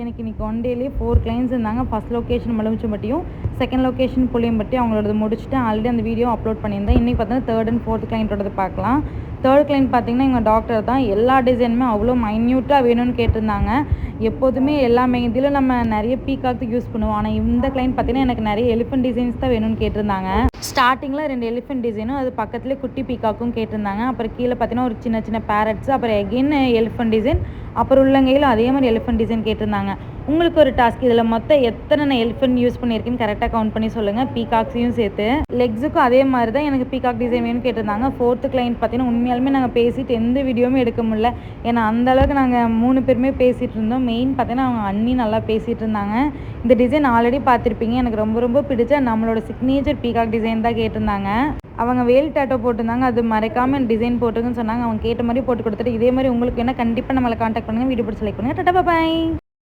எனக்கு இன்றைக்கி ஒன் டேலேயே 4 கிளைண்ட்ஸ் இருந்தாங்க. ஃபஸ்ட் லொக்கேஷன் மலுமிச்சம்பட்டியும், செகண்ட் லொக்கேஷன் புளியம்பட்டி. அவங்களோடது முடிச்சுட்டு ஆல்ரெடி அந்த வீடியோ அப்லோட் பண்ணியிருந்தேன். இன்றைக்கி பார்த்தீங்கன்னா 3rd and 4th கிளைண்ட்டோடது பார்க்கலாம். 3rd கிளைண்ட் பார்த்திங்கன்னா எங்கள் டாக்டர் தான். எல்லா டிசைனுமே அவ்வளோ மைன்யூட்டாக வேணும்னு கேட்டிருந்தாங்க. எப்போதுமே எல்லா மெஹந்திலும் நம்ம நிறைய பீகாக்கு யூஸ் பண்ணுவோம். ஆனால் இந்த கிளைண்ட் பார்த்திங்கன்னா எனக்கு நிறைய எலிஃபென்ட் டிசைன்ஸ் தான் வேணும்னு கேட்டிருந்தாங்க. ஸ்டார்டிங்கில் 2 எலிஃபென்ட் டிசைனும் அது பக்கத்துலேயே குட்டி பீகாக்கும் கேட்டிருந்தாங்க. அப்புறம் கீழே பார்த்தீங்கன்னா ஒரு சின்ன சின்ன பேரட்ஸ், அப்புறம் எகெயின் எலிஃபென்ட் டிசைன், அப்புறம் உள்ளங்கையில் அதே மாதிரி எலிஃபென்ட் டிசைன் கேட்டிருந்தாங்க. உங்களுக்கு ஒரு டாஸ்க், இதில் மொத்தம் எத்தனை நான் எலிஃபென்ட் யூஸ் பண்ணியிருக்கேன்னு கரெக்டாக கவுண்ட் பண்ணி சொல்லுங்கள், பீகாக்ஸையும் சேர்த்து. லெக்ஸுக்கும் அதே மாதிரி தான் எனக்கு பீகாக் டிசைன் வேணும்னு கேட்டிருந்தாங்க. 4th கிளைண்ட் பார்த்தீங்கன்னா உண்மையாலுமே நாங்கள் பேசிட்டு எந்த வீடியோவுமே எடுக்க முடியல. ஏன்னா அந்தளவுக்கு நாங்கள் 3 பேருமே பேசிகிட்டு இருந்தோம். மெயின் பார்த்தீங்கன்னா அவங்க அண்ணி நல்லா பேசிகிட்டு இருந்தாங்க. இந்த டிசைன் ஆல்ரெடி பார்த்துருப்பீங்க. எனக்கு ரொம்ப ரொம்ப பிடிச்ச நம்மளோட சிக்னேச்சர் பீகாக் டிசைன் தான் கேட்டிருந்தாங்க. அவங்க வேல் டேட்டோ போட்டிருந்தாங்க. அது மறைக்காமல் டிசைன் போட்டுருக்குன்னு சொன்னாங்க. அவங்க கேட்ட மாதிரி போட்டு கொடுத்துட்டு, இதே மாதிரி உங்களுக்கு வேணால் கண்டிப்பாக நம்மளை காண்டாக்ட் பண்ணுங்கள். வீடியோ பிடிச்சி லைக் பண்ணுங்கள். டாடா பாய்.